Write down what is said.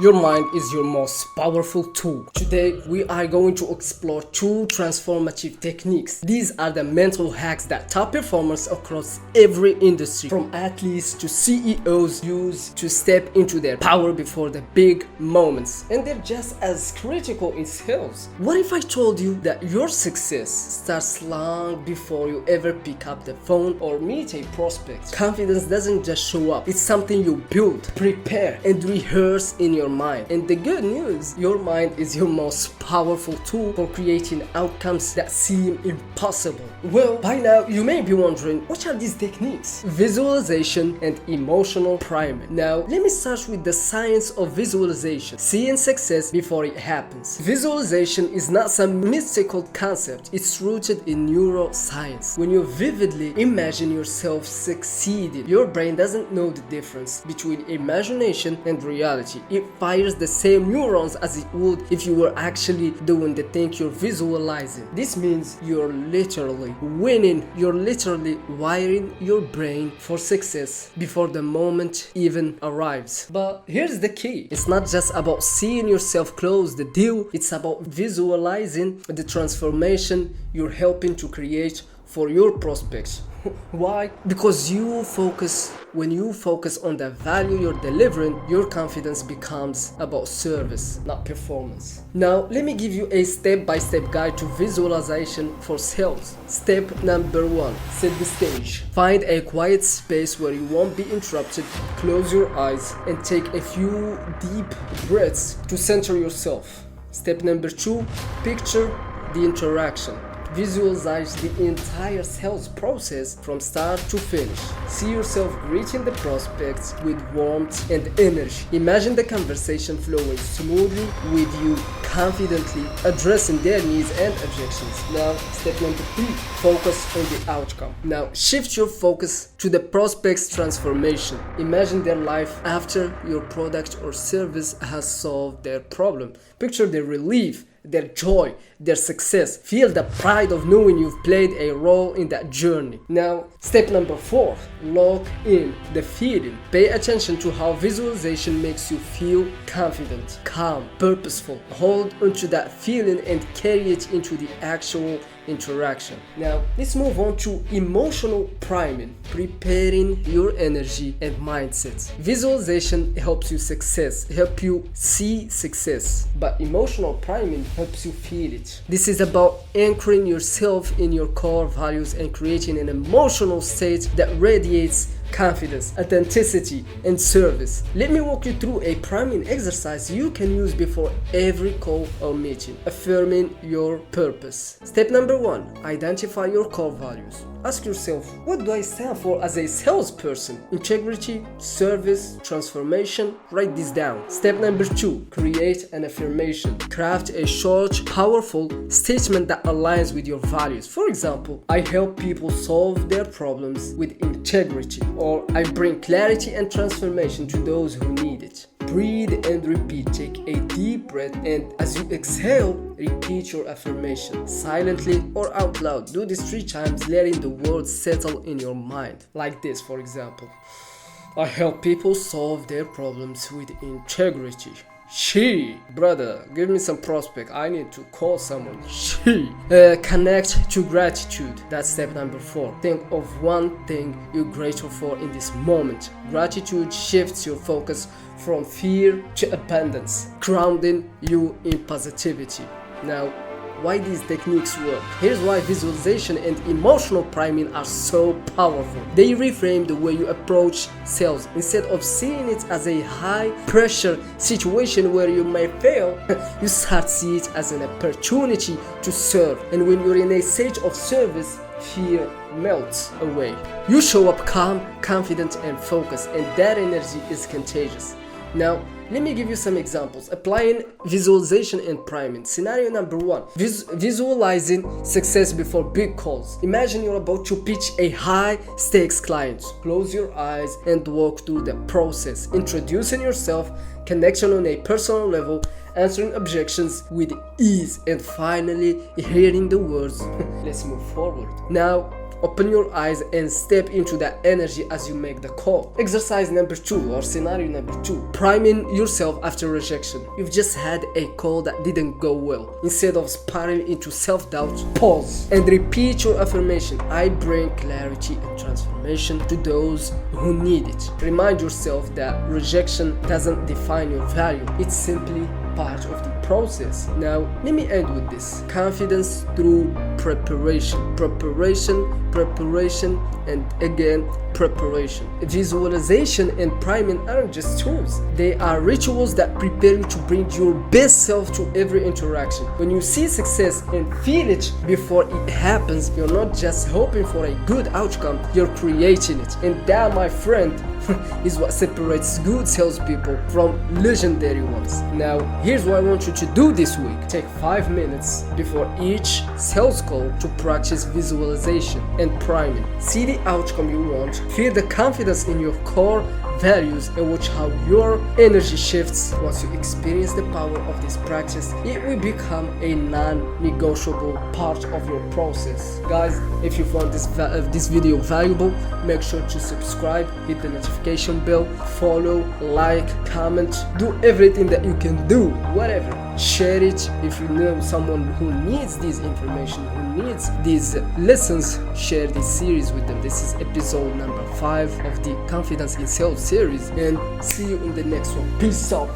Your mind is your most powerful tool. Today, we are going to explore two transformative techniques. These are the mental hacks that top performers across every industry, from athletes to CEOs, use to step into their power before the big moments. And they're just as critical in sales. What if I told you that your success starts long before you ever pick up the phone or meet a prospect? Confidence doesn't just show up, it's something you build, prepare, and rehearse in your mind. And the good news, your mind is your most powerful tool for creating outcomes that seem impossible. Well, by now you may be wondering, what are these techniques? Visualization and emotional priming. Now, let me start with the science of visualization. Seeing success before it happens. Visualization is not some mystical concept, it's rooted in neuroscience. When you vividly imagine yourself succeeding, your brain doesn't know the difference between imagination and reality. It fires the same neurons as it would if you were actually doing the thing you're visualizing. This means you're literally winning, you're literally wiring your brain for success before the moment even arrives. But here's the key, it's not just about seeing yourself close the deal, it's about visualizing the transformation you're helping to create for your prospects. Why? Because when you focus on the value you're delivering, your confidence becomes about service, not performance. Now, let me give you a step-by-step guide to visualization for sales. Step number 1, set the stage. Find a quiet space where you won't be interrupted. Close your eyes and take a few deep breaths to center yourself. Step number 2, picture the interaction. Visualize the entire sales process from start to finish. See yourself greeting the prospects with warmth and energy. Imagine the conversation flowing smoothly with you confidently addressing their needs and objections. Now, step number 3, focus on the outcome. Now, shift your focus to the prospect's transformation. Imagine their life after your product or service has solved their problem. Picture their relief, their joy, their success. Feel the pride of knowing you've played a role in that journey. Now, step number 4, lock in the feeling. Pay attention to how visualization makes you feel confident, calm, purposeful. Hold onto that feeling and carry it into the actual interaction. Now, let's move on to emotional priming, preparing your energy and mindset. Visualization helps you see success, but emotional priming helps you feel it. This is about anchoring yourself in your core values and creating an emotional state that radiates confidence, authenticity, and service. Let me walk you through a priming exercise you can use before every call or meeting. Affirming your purpose. Step number 1, identify your core values. Ask yourself, what do I stand for as a salesperson? Integrity, service, transformation. Write this down. Step number 2, create an affirmation. Craft a short, powerful statement that aligns with your values. For example, I help people solve their problems with integrity, or I bring clarity and transformation to those who need it. Breathe and repeat. Take a deep breath, and as you exhale, repeat your affirmation silently or out loud. Do this 3 times, letting the words settle in your mind. Like this, for example. I help people solve their problems with integrity. Brother, give me some prospect. I need to call someone. Connect to gratitude. That's step number 4. Think of one thing you're grateful for in this moment. Gratitude shifts your focus from fear to abundance, grounding you in positivity. Now, why these techniques work? Here's why visualization and emotional priming are so powerful. They reframe the way you approach sales. Instead of seeing it as a high pressure situation where you may fail, you start seeing it as an opportunity to serve. And when you're in a state of service, fear melts away. You show up calm, confident, and focused, and that energy is contagious. Now, let me give you some examples. Applying visualization and priming. Scenario number 1, visualizing success before big calls. Imagine you're about to pitch a high-stakes client. Close your eyes and walk through the process, introducing yourself, connection on a personal level, answering objections with ease, and finally hearing the words, let's move forward. Now, Open your eyes and step into that energy as you make the call. Exercise number 2 or scenario number 2. Priming yourself after rejection. You've just had a call that didn't go well. Instead of spiraling into self-doubt, pause and repeat your affirmation. I bring clarity and transformation to those who need it. Remind yourself that rejection doesn't define your value. It's simply part of the process. Now, let me end with this. Confidence through preparation. Preparation, and again, preparation. Visualization and priming aren't just tools. They are rituals that prepare you to bring your best self to every interaction. When you see success and feel it before it happens, you're not just hoping for a good outcome, you're creating it. And that, my friend, is what separates good salespeople from legendary ones. Now, here's what I want you to do this week. Take 5 minutes before each sales call to practice visualization and priming. See the outcome you want, feel the confidence in your core values, and watch how your energy shifts. Once you experience the power of this practice, it will become a non-negotiable part of your process. Guys, if you found this video valuable, make sure to subscribe, hit the notification bell, follow, like, comment, do everything that you can do, whatever. Share it if you know someone who needs this information, who needs these lessons. Share this series with them. This is episode number 5 of the Confidence in Sales series, and see you in the next one. Peace out.